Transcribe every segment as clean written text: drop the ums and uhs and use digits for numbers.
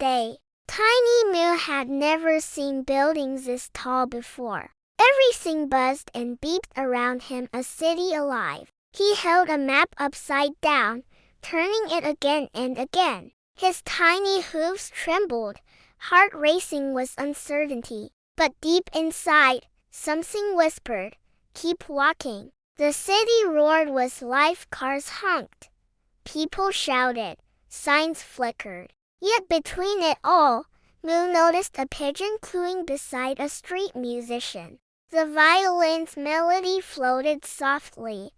day. TinyMoo had never seen buildings this tall before. Everything buzzed and beeped around him, a city alive. He held a map upside down, turning it again and again. His tiny hooves trembled, heart racing with uncertainty. But deep inside, something whispered, "Keep walking." The city roared with life, cars honked. People shouted, signs flickered. Yet between it all, Moo noticed a pigeon cooing beside a street musician. The violin's melody floated softly,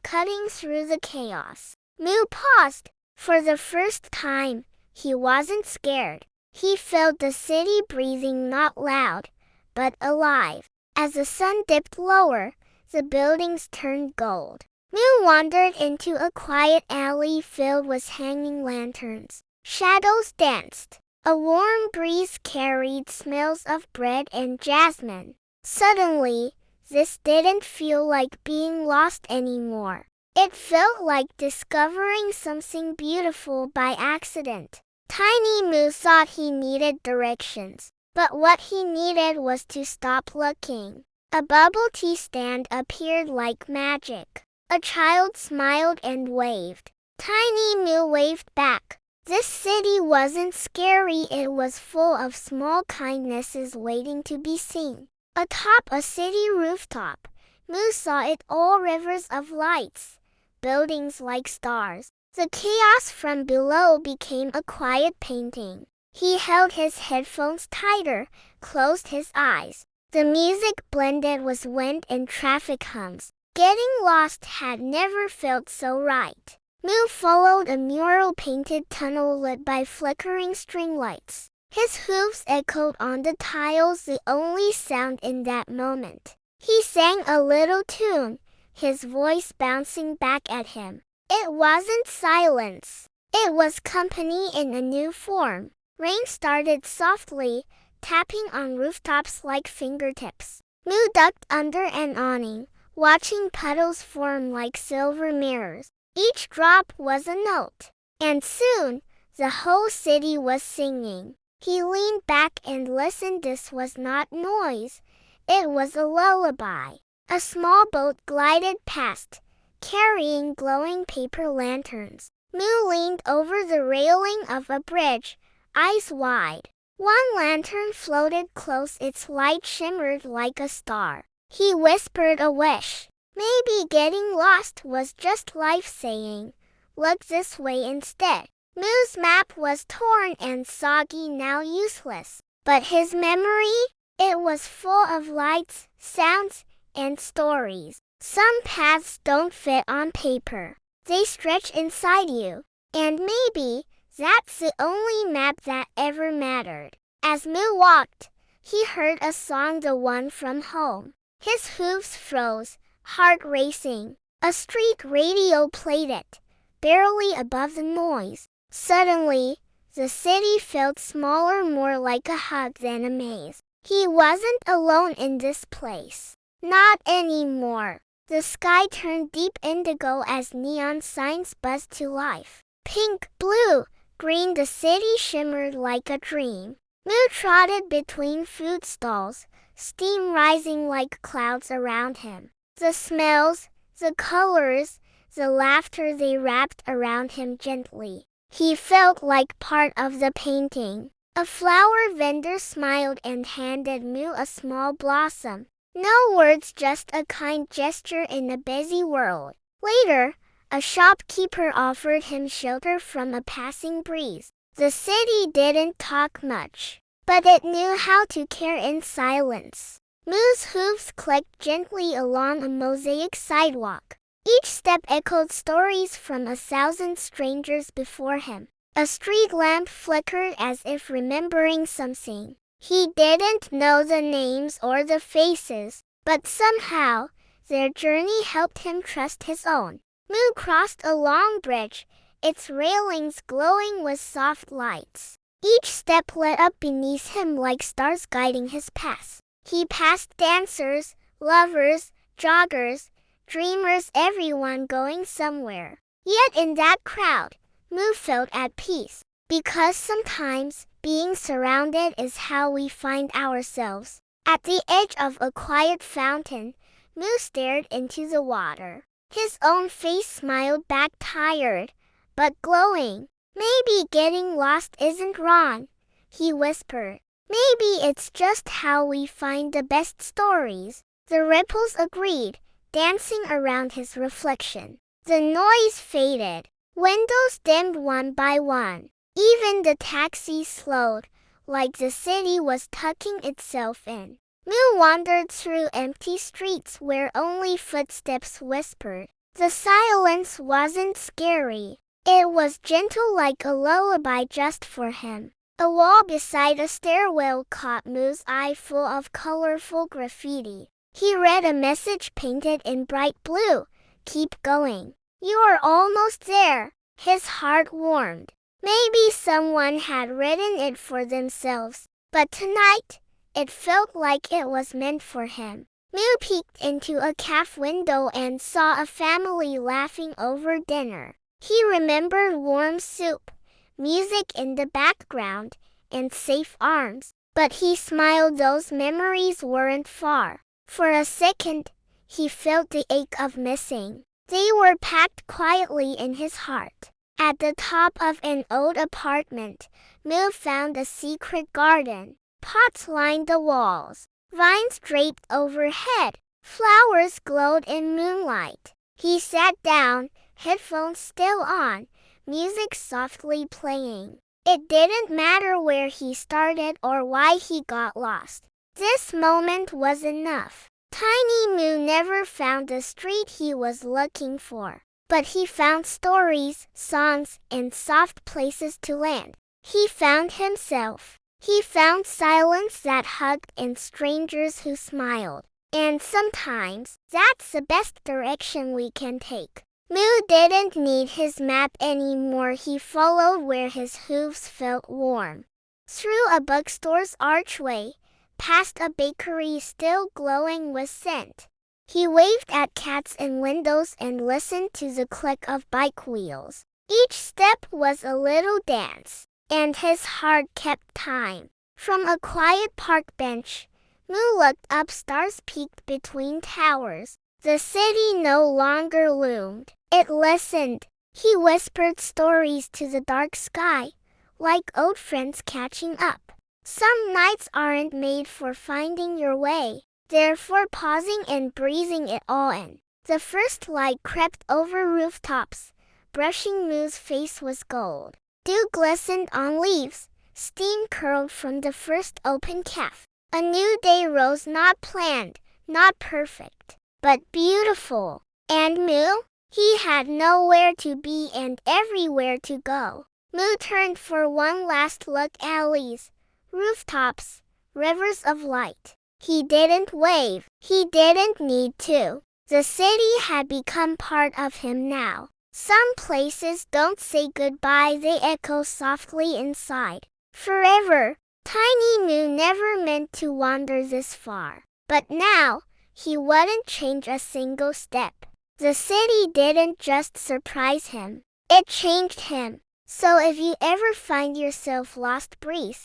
cutting through the chaos. Moo paused. For the first time, he wasn't scared. He felt the city breathing, not loud, but alive. As the sun dipped lower, the buildings turned gold. Moo wandered into a quiet alley filled with hanging lanterns. Shadows danced. A warm breeze carried smells of bread and jasmine. Suddenly, this didn't feel like being lost anymore. It felt like discovering something beautiful by accident. TinyMoo thought he needed directions, but what he needed was to stop looking. A bubble tea stand appeared like magic. A child smiled and waved. TinyMoo waved back. This city wasn't scary, it was full of small kindnesses waiting to be seen. Atop a city rooftop, Moo saw it all, rivers of lights, buildings like stars. The chaos from below became a quiet painting. He held his headphones tighter, closed his eyes. The music blended with wind and traffic hums. Getting lost had never felt so right. Moo followed a mural-painted tunnel lit by flickering string lights. His hooves echoed on the tiles, the only sound in that moment. He sang a little tune, his voice bouncing back at him. It wasn't silence. It was company in a new form. Rain started softly, tapping on rooftops like fingertips. Moo ducked under an awning, watching puddles form like silver mirrors. Each drop was a note. And soon, the whole city was singing. He leaned back and listened. This was not noise. It was a lullaby. A small boat glided past, carrying glowing paper lanterns. Moo leaned over the railing of a bridge, eyes wide. One lantern floated close, its light shimmered like a star. He whispered a wish. Maybe getting lost was just life saying, "Look this way instead." Moo's map was torn and soggy, now useless. But his memory? It was full of lights, sounds, and stories. Some paths don't fit on paper. They stretch inside you. And maybe that's the only map that ever mattered. As Moo walked, he heard a song, the one from home. His hooves froze, heart racing. A street radio played it, barely above the noise. Suddenly, the city felt smaller, more like a hug than a maze. He wasn't alone in this place. Not anymore. The sky turned deep indigo as neon signs buzzed to life. Pink, blue, green, the city shimmered like a dream. Moo trotted between food stalls, steam rising like clouds around him. The smells, the colors, the laughter, they wrapped around him gently. He felt like part of the painting. A flower vendor smiled and handed Moo a small blossom. No words, just a kind gesture in a busy world. Later, a shopkeeper offered him shelter from a passing breeze. The city didn't talk much, but it knew how to care in silence. Moo's hooves clicked gently along a mosaic sidewalk. Each step echoed stories from 1,000 strangers before him. A street lamp flickered as if remembering something. He didn't know the names or the faces, but somehow, their journey helped him trust his own. Moo crossed a long bridge, its railings glowing with soft lights. Each step lit up beneath him like stars guiding his path. He passed dancers, lovers, joggers, dreamers, everyone going somewhere. Yet in that crowd, Moo felt at peace. Because sometimes being surrounded is how we find ourselves. At the edge of a quiet fountain, Moo stared into the water. His own face smiled back, tired, but glowing. Maybe getting lost isn't wrong, he whispered. Maybe it's just how we find the best stories. The ripples agreed, dancing around his reflection. The noise faded. Windows dimmed one by one. Even the taxi slowed, like the city was tucking itself in. Moo wandered through empty streets where only footsteps whispered. The silence wasn't scary. It was gentle, like a lullaby just for him. A wall beside a stairwell caught Moo's eye, full of colorful graffiti. He read a message painted in bright blue. "Keep going. You are almost there." His heart warmed. Maybe someone had written it for themselves, but tonight, it felt like it was meant for him. Moo peeked into a cafe window and saw a family laughing over dinner. He remembered warm soup, music in the background, and safe arms. But he smiled. Those memories weren't far. For a second, he felt the ache of missing. They were packed quietly in his heart. At the top of an old apartment, Moo found a secret garden. Pots lined the walls, vines draped overhead, flowers glowed in moonlight. He sat down, headphones still on, music softly playing. It didn't matter where he started or why he got lost. This moment was enough. TinyMoo never found the street he was looking for, but he found stories, songs, and soft places to land. He found himself. He found silence that hugged and strangers who smiled. And sometimes, that's the best direction we can take. Moo didn't need his map anymore. He followed where his hooves felt warm. Through a bookstore's archway, past a bakery still glowing with scent. He waved at cats in windows and listened to the click of bike wheels. Each step was a little dance, and his heart kept time. From a quiet park bench, Moo looked up. Stars peeked between towers. The city no longer loomed. It listened. He whispered stories to the dark sky, like old friends catching up. Some nights aren't made for finding your way. They're for pausing and breathing it all in. The first light crept over rooftops. Brushing Moo's face was gold. Dew glistened on leaves. Steam curled from the first open cafe. A new day rose, not planned, not perfect, but beautiful. And Moo? He had nowhere to be and everywhere to go. Moo turned for one last look. Alleys, rooftops, rivers of light. He didn't wave. He didn't need to. The city had become part of him now. Some places don't say goodbye, they echo softly inside. Forever. TinyMoo never meant to wander this far. But now, he wouldn't change a single step. The city didn't just surprise him. It changed him. So if you ever find yourself lost, breathe.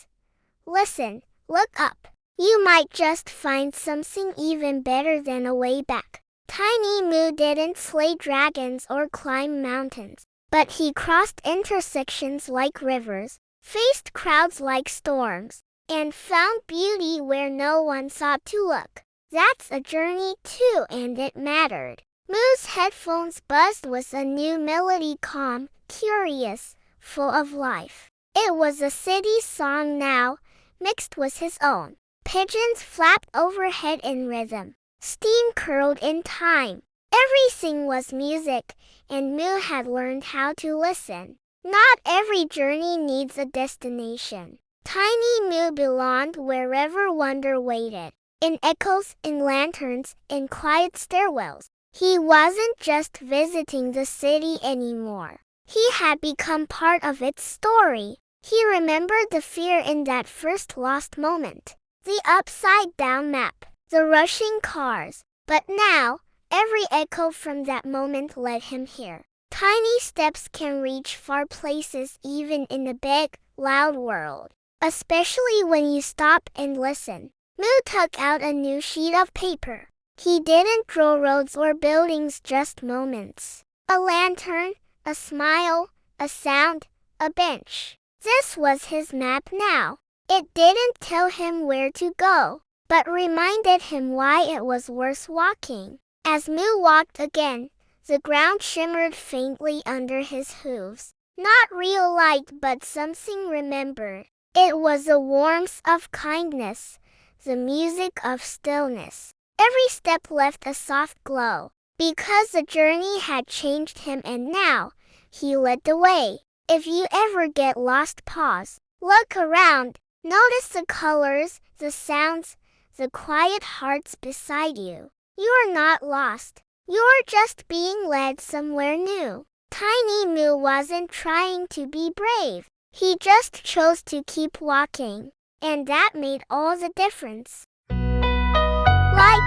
Listen, look up. You might just find something even better than a way back. TinyMoo didn't slay dragons or climb mountains, but he crossed intersections like rivers, faced crowds like storms, and found beauty where no one thought to look. That's a journey too, and it mattered. Moo's headphones buzzed with a new melody, calm, curious, full of life. It was a city song now, mixed with his own. Pigeons flapped overhead in rhythm. Steam curled in time. Everything was music, and Moo had learned how to listen. Not every journey needs a destination. TinyMoo belonged wherever wonder waited. In echoes, in lanterns, in quiet stairwells. He wasn't just visiting the city anymore. He had become part of its story. He remembered the fear in that first lost moment. The upside-down map. The rushing cars. But now, every echo from that moment led him here. Tiny steps can reach far places even in a big, loud world. Especially when you stop and listen. Moo took out a new sheet of paper. He didn't draw roads or buildings, just moments. A lantern, a smile, a sound, a bench. This was his map now. It didn't tell him where to go, but reminded him why it was worth walking. As Moo walked again, the ground shimmered faintly under his hooves. Not real light, but something remembered. It was the warmth of kindness, the music of stillness. Every step left a soft glow, because the journey had changed him, and now he led the way. If you ever get lost, pause. Look around. Notice the colors, the sounds, the quiet hearts beside you. You're not lost. You're just being led somewhere new. TinyMoo wasn't trying to be brave. He just chose to keep walking. And that made all the difference. Like,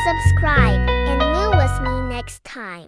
subscribe, and moo with me next time.